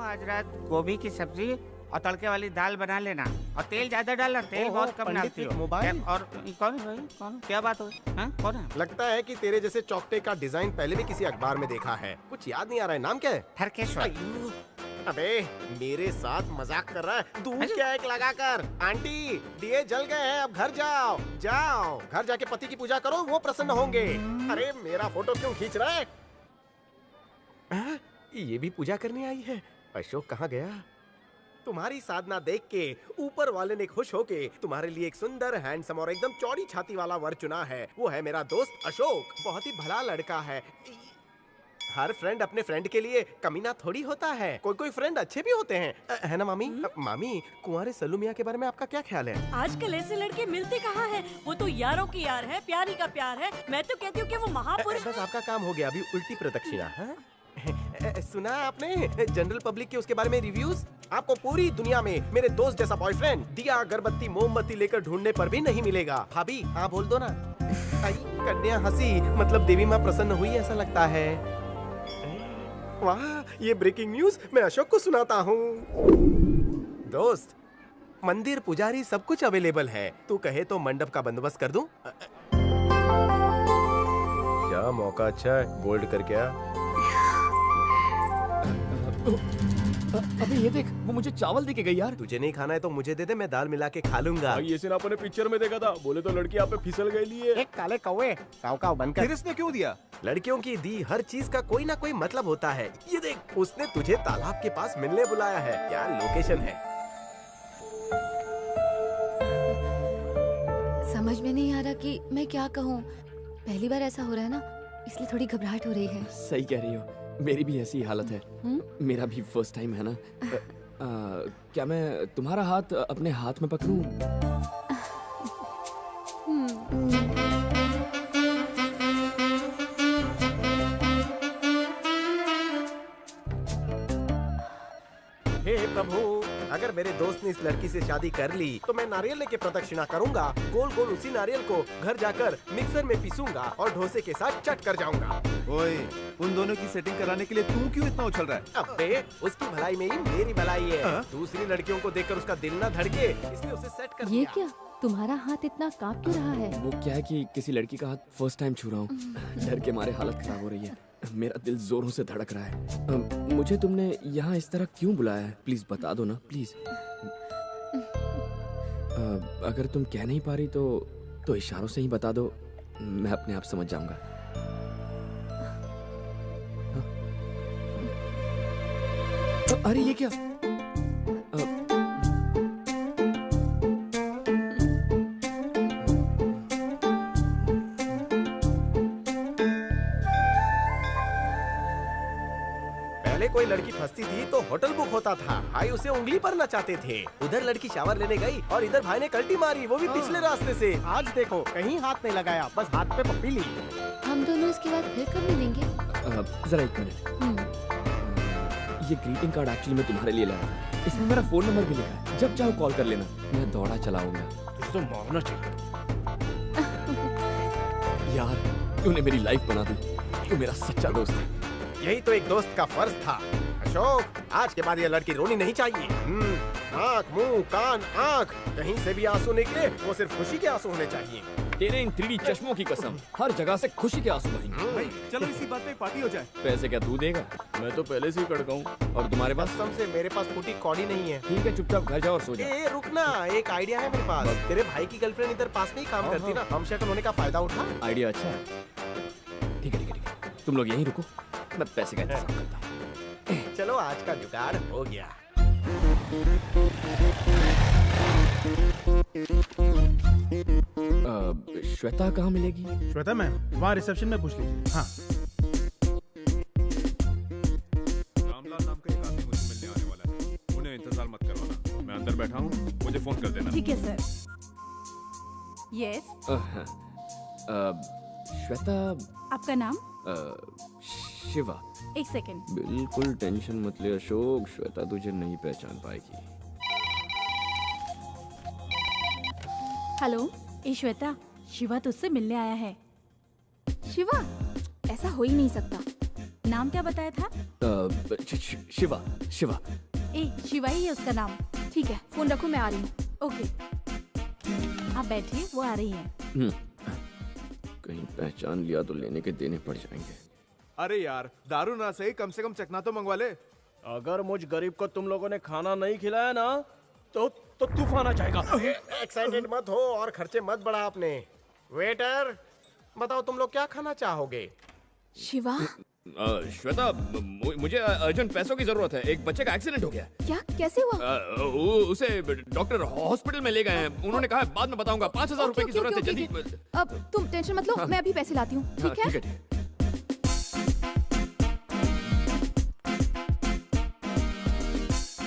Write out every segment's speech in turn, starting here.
आज रात गोभी की सब्जी और तड़के वाली दाल बना लेना और तेल ज्यादा डालना, तेल बहुत कम डालती हो। मोबाइल और कौन है भाई, कौन, क्या बात हुई? हाँ, कौन है? लगता है कि तेरे जैसे चौकटे का डिजाइन पहले भी किसी अखबार में देखा है। कुछ याद नहीं आ रहा है, नाम क्या है? थरकेश्वर। अय्यो, अबे मेरे साथ मजाक कर रहा है। दूध क्या एक लगा कर। आंटी दिए जल गए हैं, अब घर जाओ। जाओ घर जाके पति की पूजा करो, वो प्रसन्न होंगे। अरे मेरा फोटो क्यों खींच रहा है? ये भी पूजा करने आई है। अशोक कहाँ गया? तुम्हारी साधना देख के ऊपर वाले ने खुश होके तुम्हारे लिए एक सुंदर, हैंडसम और एकदम चौड़ी छाती वाला वर चुना है। वो है मेरा दोस्त अशोक। बहुत ही भला लड़का है। हर फ्रेंड अपने फ्रेंड के लिए कमीना थोड़ी होता है। कोई कोई फ्रेंड अच्छे भी होते हैं, है ना मामी? मामी, कुंवारे सल्लू मियां के बारे में आपका क्या ख्याल है? आजकल ऐसे लड़के मिलते कहाँ हैं? वो तो यारों की यार है, प्यारी का प्यार है। मैं तो कहती हूँ कि वो महापुरुष। बस आपका काम हो गया, अभी उल्टी प्रदक्षिणा। हाँ? सुना आपने जनरल पब्लिक के उसके बारे में रिव्यूज? आपको पूरी दुनिया में मेरे दोस्त जैसा बॉयफ्रेंड दिया अगरबत्ती मोमबत्ती लेकर ढूंढने पर भी नहीं मिलेगा। भाभी हाँ बोल दो ना। आई कन्या हंसी, मतलब देवी माँ प्रसन्न हुई ऐसा लगता है। वाह, ये ब्रेकिंग न्यूज मैं अशोक को सुनाता हूँ। दोस्त, मंदिर पुजारी सब कुछ अवेलेबल है। तू कहे तो मंडप का बंदोबस्त कर दूं? क्या मौका अच्छा है, बोल्ड करके आ। अबे ये देख, वो मुझे चावल दे के गई यार। तुझे नहीं खाना है तो मुझे दे दे, मैं दाल मिला के खा लूंगा। ये सीन आपने पिक्चर में देखा था। बोले तो लड़की आप पे फिसल गई लिए। एक काले कौवे काव काव बनकर। फिर इसने क्यों दिया? लड़कियों की दी हर चीज का कोई ना कोई मतलब होता है। ये देख, उसने तुझे तालाब के पास मिलने बुलाया है। क्या लोकेशन है? समझ में नहीं आ रहा कि मैं क्या कहूँ। पहली बार ऐसा हो रहा है ना, इसलिए थोड़ी घबराहट हो रही है। सही कह रही हो, मेरी भी ऐसी हालत है। मेरा भी फर्स्ट टाइम है ना। क्या मैं तुम्हारा हाथ अपने हाथ में पकड़ूं? हे प्रभु, अगर मेरे दोस्त ने इस लड़की से शादी कर ली तो मैं नारियल लेके प्रदक्षिणा करूंगा। गोल गोल उसी नारियल को घर जाकर मिक्सर में पीसूंगा और डोसे के साथ चट कर जाऊंगा। ओए, उन दोनों की सेटिंग कराने के लिए तू क्यों इतना उछल रहा है? अबे, उसकी भलाई में ही मेरी भलाई है। दूसरी लड़कियों को देखकर उसका दिल न धड़के, इसलिए उसे सेट कर ये दिया। क्या, तुम्हारा हाथ इतना कांप क्यों रहा है? वो क्या है कि किसी लड़की का हाथ फर्स्ट टाइम छू रहा हूँ। डर के मारे हालत खराब हो रही है। मेरा दिल जोरों से धड़क रहा है। मुझे तुमने यहाँ इस तरह क्यों बुलाया है? प्लीज बता दो ना, प्लीज। अगर तुम कह नहीं पा रही तो इशारों से ही बता दो, मैं अपने आप समझ जाऊंगा। अरे ये क्या? पहले कोई लड़की फंसती थी तो होटल बुक होता था। भाई उसे उंगली पर नचाते थे। उधर लड़की शावर लेने गई और इधर भाई ने कल्टी मारी, वो भी पिछले रास्ते से। आज देखो, कहीं हाथ नहीं लगाया, बस हाथ पे पप्पी ली। हम दोनों इसके बाद फिर कब मिलेंगे? जरा एक मिनट। ये ग्रीटिंग कार्ड एक्चुअली मैं तुम्हारे लिए लाया था। इसमें मेरा फोन नंबर भी लिखा है। जब चाहो कॉल कर लेना, मैं दौड़ा चलाऊंगा। तुझे तो मारना चाहिए यार, तूने मेरी लाइफ बना दी। तू मेरा सच्चा दोस्त है। यही तो एक दोस्त का फर्ज था। अशोक, आज के बाद ये लड़की रोनी नहीं चाहिए। आँख, मुंह, कान, आँख, कहीं से भी आंसू निकले वो सिर्फ खुशी के आंसू होने चाहिए। तेरे इन 3D चश्मों की कसम, हर जगह से खुशी के आंसू बहेंगे। भाई चलो इसी बात पे एक पार्टी हो जाए। पैसे क्या तू देगा? मैं तो पहले से ही कड़का हूँ। और तुम्हारे पास? कसम से मेरे पास फूटी कौड़ी नहीं है। ठीक है, चुपचाप घर जाओ और सो जा। ए रुकना, एक आइडिया है मेरे पास। तेरे भाई की गर्लफ्रेंड इधर पास में ही काम करती ना, हम शक्ल होने का फायदा उठा। आइडिया अच्छा है। ठीक है ठीक है ठीक है, तुम लोग यहीं रुको, मैं पैसे का इंतजाम करता हूँ। चलो आज का जुगाड़ हो गया। श्वेता कहाँ मिलेगी? श्वेता मैम वहाँ रिसेप्शन में पूछ लीजिए। हाँ, रामलाल नाम का एक आदमी मुझे मिलने आने वाला है। उन्हें इंतजार मत करवाना, मैं अंदर बैठा हूँ, मुझे फोन कर देना। ठीक है सर। यस, श्वेता। आपका नाम? शिवा। एक सेकंड। बिल्कुल टेंशन मत ले अशोक, श्वेता तुझे नहीं पहचान पाएगी। हेलो, ये श्वेता, शिवा तुझसे मिलने आया है। शिवा, ऐसा हो ही नहीं सकता। नाम क्या बताया था? शिवा शिवा। ए शिवा ही है उसका नाम। ठीक है, फोन रखो, मैं आ रही हूँ। ओके, आप बैठिए, वो आ रही है। कहीं पहचान लिया तो लेने के देने पड़ जाएंगे। अरे यार, दारू ना सही, कम से कम चखना तो मंगवा ले। अगर मुझ गरीब को तुम लोगों ने खाना नहीं खिलाया ना तो तूफान आ जाएगा। एक्साइटेड मत हो और खर्चे मत बढ़ा आपने। वेटर, बताओ तुम लोग क्या खाना चाहोगे? शिवा, श्वेता, मुझे अर्जेंट पैसों की जरूरत है। एक बच्चे का एक्सीडेंट हो गया। क्या, कैसे हुआ? उसे डॉक्टर हॉस्पिटल में ले गए हैं। उन्होंने कहा है बाद में बताऊंगा। 5,000 रुपए की जरूरत है, जल्दी। अब तुम टेंशन मत लो, मैं अभी पैसे लाती हूँ। ठीक है? ठीक है।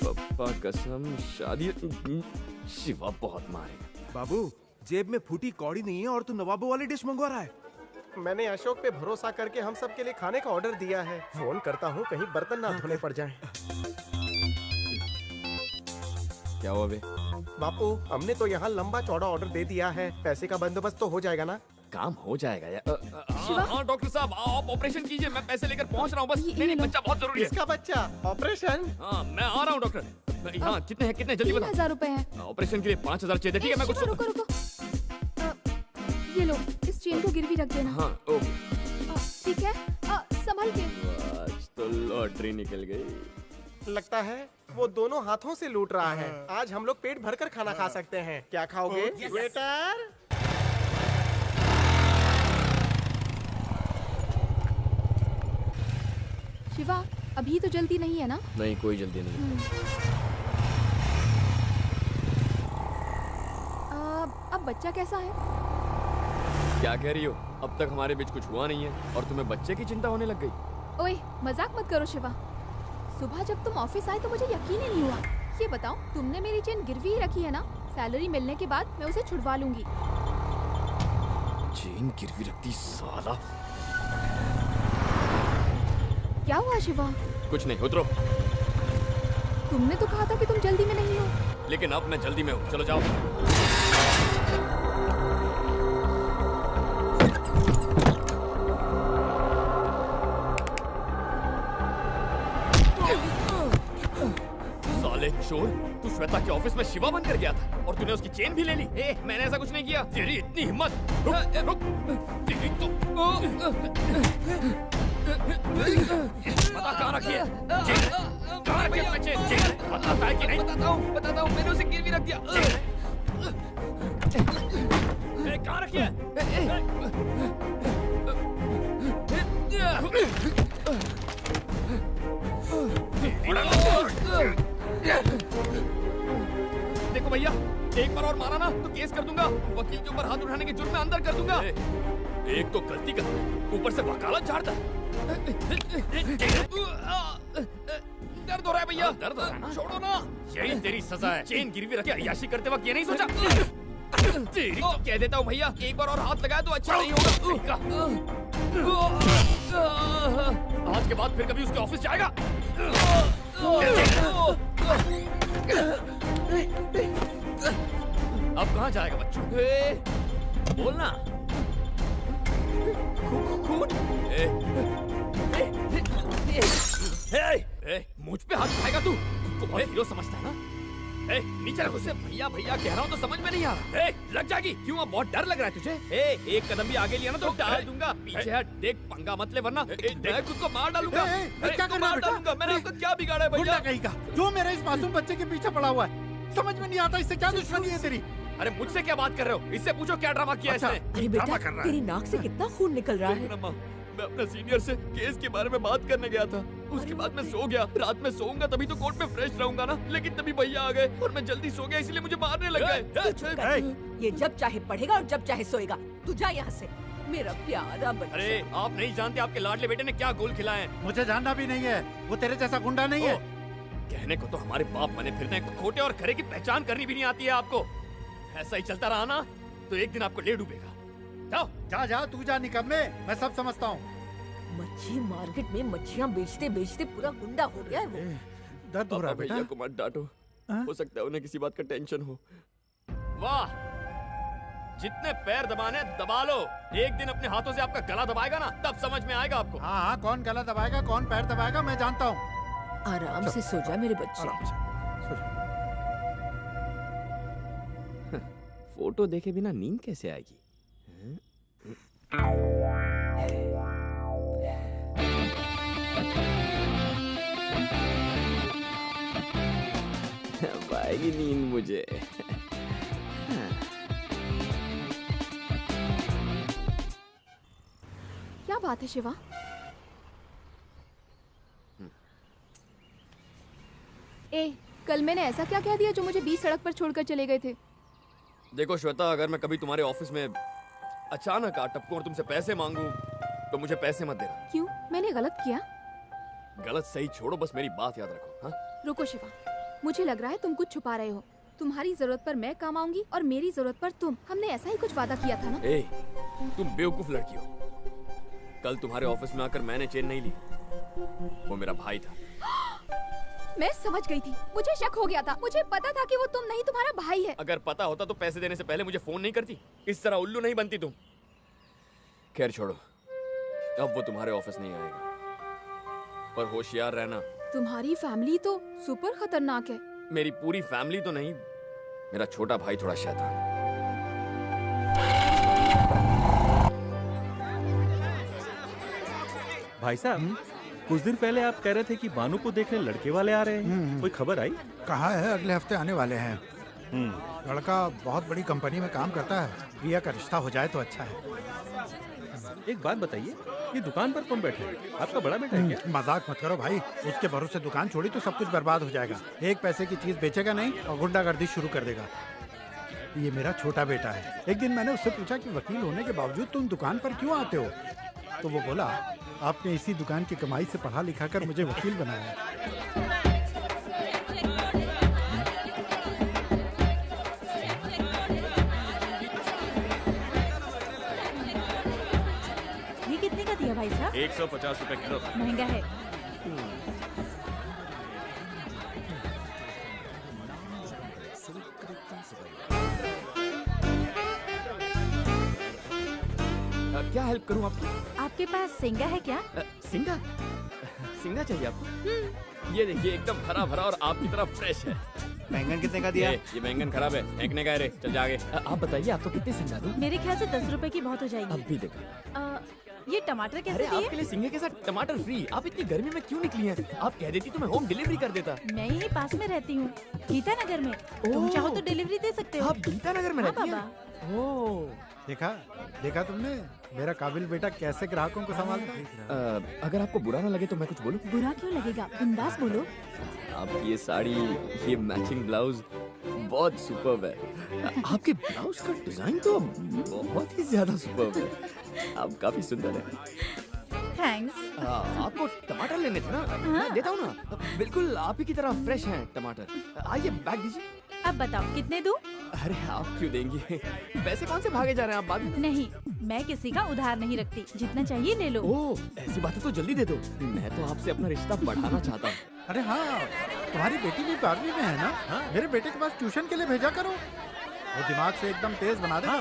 पप्पा कसम, शादी शिवा बहुत मारेगा। बाबू, जेब में फूटी कौड़ी नहीं है और तू नवाबों वाली डिश मंगवा रहा है। मैंने अशोक पे भरोसा करके हम सब के लिए खाने का ऑर्डर दिया है। फोन करता हूँ, कहीं बर्तन ना धोने पड़ जाएं। क्या हुआ बे? बापू, हमने तो यहाँ लंबा चौड़ा ऑर्डर दे दिया है। पैसे का बंदोबस्त तो हो जाएगा ना? काम हो जाएगा यार। हाँ डॉक्टर साहब, आप ऑपरेशन कीजिए, मैं पैसे लेकर पहुँच रहा हूँ। बस नहीं, बच्चा बहुत जरूरी है। इसका बच्चा ऑपरेशन? हाँ, मैं आ रहा हूँ डॉक्टर। हाँ, कितने हैं, कितने, जल्दी बताओ। 3,000 रुपए हैं। ऑपरेशन के लिए 5,000 चाहिए। ठीक है, मैं कुछ रुको रुको। ये लो, इस चेन को गिरवी रख देना। हाँ ओके। ठीक है, संभल के। आज तो लॉटरी निकल गई। लगता है वो दोनों हाथों से लूट रहा है। आज हम लोग पेट भरकर खाना खा सकते हैं। क्या खाओगे? वेटर, शिवा, अभी तो जल्दी नहीं है ना? नहीं, कोई जल्दी नहीं। अब बच्चा कैसा है? क्या कह रही हो? अब तक हमारे बीच कुछ हुआ नहीं है और तुम्हें बच्चे की चिंता होने लग गई। ओए, मजाक मत करो शिवा। सुबह जब तुम ऑफिस आए तो मुझे यकीन ही नहीं हुआ। ये बताओ, तुमने मेरी चेन गिरवी ही रखी है ना? सैलरी मिलने के बाद मैं उसे छुड़वा लूंगी। चेन गिरवी रखती साला। क्या हुआ शिवा? कुछ नहीं, उतरो। तुमने तो कहा था कि तुम जल्दी में नहीं हो। लेकिन अब मैं जल्दी में हूँ। चलो जाओ। साले चोर, तू श्वेता के ऑफिस में शिवा बनकर गया था और तूने उसकी चेन भी ले ली। मैंने ऐसा कुछ नहीं किया। तेरी इतनी हिम्मत! रुक रुक, तेरी तो पता कहाँ रखी है? चेन कहाँ रखी है? अपना चेन बताता है कि नहीं? बताता हूँ, मैंने उसे गिरवी रख दिया। कहाँ रखी है? देखो भैया, एक बार और मारा ना तो केस कर दूंगा। वकील के ऊपर हाथ उठाने के जुर्म में अंदर कर दूंगा। एक तो गलती करता, ऊपर से वकालत झाड़ता। दर्द हो रहा है भैया। दर्द हो रहा है ना? छोड़ो ना, यही तेरी सजा है। चेन गिरवी रखे अय्याशी करते वक्त ये नहीं सोचा? तेरी तो कह देता हूँ भैया, एक बार और हाथ लगाया तो अच्छा नहीं होगा। आज के बाद फिर कभी उसके ऑफिस जाएगा? अब कहाँ जाएगा बच्चों? बोलना। मुझ पे हाथ उठाएगा तू? खुद को बहुत हीरो समझता है ना? नीचे रख उसे। भैया भैया कह रहा हूँ तो समझ में नहीं आ रहा। लग जाएगी। क्यों अब बहुत डर लग रहा है तुझे? एक कदम भी आगे लिया ना तो डाल दूंगा। पीछे हट, देख पंगा मत ले वरना मैं खुद को मार डालूंगा। क्या कर रहा है बेटा? मैंने आपको क्या बिगाड़ा है भैया? गुंडा कहीं का, जो मेरे इस मासूम बच्चे के पीछे पड़ा हुआ है। समझ में नहीं आता इससे क्या दुश्मनी है तेरी? अरे मुझसे क्या बात कर रहे हो? इससे पूछो क्या ड्रामा किया इसने? अरे बेटा, तेरी नाक से कितना खून निकल रहा है। मैं अपने सीनियर से केस के बारे में बात करने गया था। उसके बाद मैं सो गया। रात में सोऊंगा तभी तो कोर्ट में फ्रेश रहूंगा ना। लेकिन तभी भैया आ गए और मैं जल्दी सो गया, इसलिए मुझे मारने लग गए। ये जब चाहे पढ़ेगा और जब चाहे सोएगा। तू जा यहाँ से, मेरा प्यारा बच्चा। अरे आप नहीं जानते आपके लाडले बेटे ने क्या गोल खिलाए हैं। मुझे जानना भी नहीं है, वो तेरे जैसा गुंडा नहीं है। कहने को तो हमारे बाप बने फिरते हैं, खोटे और खरे की पहचान करनी भी नहीं आती है आपको। ऐसा ही चलता रहा ना तो एक दिन आपको ले डूबेगा। जाओ जा जा, तू जा निकम्मे, मैं सब समझता हूँ। मच्छी मार्केट में मच्छियाँ बेचते बेचते पूरा गुंडा हो गया है वो। दर्द हो रहा है बेटा? भैया को मत डांटो, हाँ? हो सकता है उन्हें किसी बात का टेंशन हो। वाह, जितने पैर दबाने दबा लो। एक दिन अपने हाथों से आपका गला दबाएगा ना, तब समझ में आएगा आपको। हाँ हाँ, कौन गला दबाएगा कौन पैर दबाएगा मैं जानता हूँ। आराम से सो जा मेरे बच्चे। आराम से सो जा। फोटो देखे बिना नींद कैसे आएगी? अब आएगी नींद मुझे। क्या बात है शिवा? ए, कल मैंने ऐसा क्या कह दिया जो मुझे बीच सड़क पर छोड़कर चले गए थे? देखो श्वेता, अगर मैं कभी तुम्हारे ऑफिस में अचानक आ टपकूं और तुमसे पैसे मांगूं तो मुझे पैसे मत देना। क्यों? मैंने गलत किया? गलत सही छोड़ो, बस मेरी बात याद रखो। हाँ? रुको शिवा, मुझे लग रहा है तुम कुछ छुपा रहे हो। तुम्हारी जरूरत पर मैं काम आऊंगी और मेरी जरूरत पर तुम। हमने ऐसा ही कुछ वादा किया था ना? ए, तुम बेवकूफ लड़की हो। कल तुम्हारे ऑफिस में आकर मैंने चेन नहीं ली, वो मेरा भाई था। मैं समझ गई थी, मुझे शक हो गया था। मुझे पता था कि वो तुम नहीं, तुम्हारा भाई है। अगर पता होता तो पैसे देने से पहले मुझे फोन नहीं करती, इस तरह उल्लू नहीं बनती तुम। खैर छोड़ो, अब वो तुम्हारे ऑफिस नहीं आएगा, पर होशियार रहना। तुम्हारी फैमिली तो सुपर खतरनाक है। मेरी पूरी फैमिली तो नहीं, मेरा छोटा भाई थोड़ा शैतान है। भाई साहब, कुछ दिन पहले आप कह रहे थे कि बानू को देखने लड़के वाले आ रहे हैं। कोई खबर आई? कहा है अगले हफ्ते आने वाले हैं। लड़का बहुत बड़ी कंपनी में काम करता है। प्रिया का रिश्ता हो जाए तो अच्छा है। एक बात बताइए, ये दुकान पर कौन बैठे हैं? आपका बड़ा बेटा है क्या? मजाक मत करो भाई, उसके भरोसे दुकान छोड़ी तो सब कुछ बर्बाद हो जाएगा। एक पैसे की चीज बेचेगा नहीं और गुंडागर्दी शुरू कर देगा। ये मेरा छोटा बेटा है। एक दिन मैंने उससे पूछा कि वकील होने के बावजूद तुम दुकान पर क्यों आते हो, तो वो बोला आपने इसी दुकान की कमाई से पढ़ा लिखा कर मुझे वकील बनाया। ये कितने का दिया भाई साहब? 150 रुपए किलो। महंगा है। क्या हेल्प करूं आपकी? आपके पास सिंगा है क्या? सिंगा? सिंगा चाहिए आपको? ये देखिए, एकदम हरा भरा और आपकी तरह फ्रेश है। बैंगन कितने का दिया? ये बैंगन खराब है, फेंकने का है रे। चल जा आगे। आप बताइए, आपको कितने सिंगा दूं? मेरे ख्याल से 10 रुपए की बहुत हो जाएगी। अब भी देखो। ये टमाटर अरे कैसे दिए? आपके लिए सिंगे के साथ टमाटर फ्री। आप इतनी गर्मी में क्यों निकली हैं? आप कह देती तो मैं होम डिलीवरी कर देता। मैं यही पास में रहती हूँ, गीता नगर में। तुम चाहो तो डिलीवरी दे सकते हो। आप गीता नगर में हाँ, रहती हैं? बाबा। ओह। देखा तुमने मेरा काबिल बेटा कैसे ग्राहकों को संभालता है। अगर आपको बुरा ना लगे तो मैं कुछ बोलूं? बुरा क्यों लगेगा, बिंदास बोलो। आपकी ये साड़ी, ये मैचिंग ब्लाउज बहुत सुपर्ब है। आपके ब्लाउज का डिजाइन तो बहुत ही ज्यादा सुपर्ब है। आप काफी सुंदर है। थैंक्स। आपको टमाटर लेने थे ना? मैं देता हूँ ना। बिल्कुल आप ही की तरह फ्रेश हैं टमाटर। आइए, बैग दीजिए। अब बताओ कितने दूं? अरे आप क्यों देंगी? पैसे कौन से भागे जा रहे हैं आप? बाद में नहीं, मैं किसी का उधार नहीं रखती। जितना चाहिए ले लो। ओह, ऐसी बातें तो जल्दी दे दो। मैं तो आपसे अपना रिश्ता बढ़ाना चाहता हूँ। अरे हाँ, तुम्हारी बेटी भी 12वीं में है ना? मेरे बेटे के पास ट्यूशन के लिए भेजा करो, वो दिमाग से एकदम तेज बना देगा।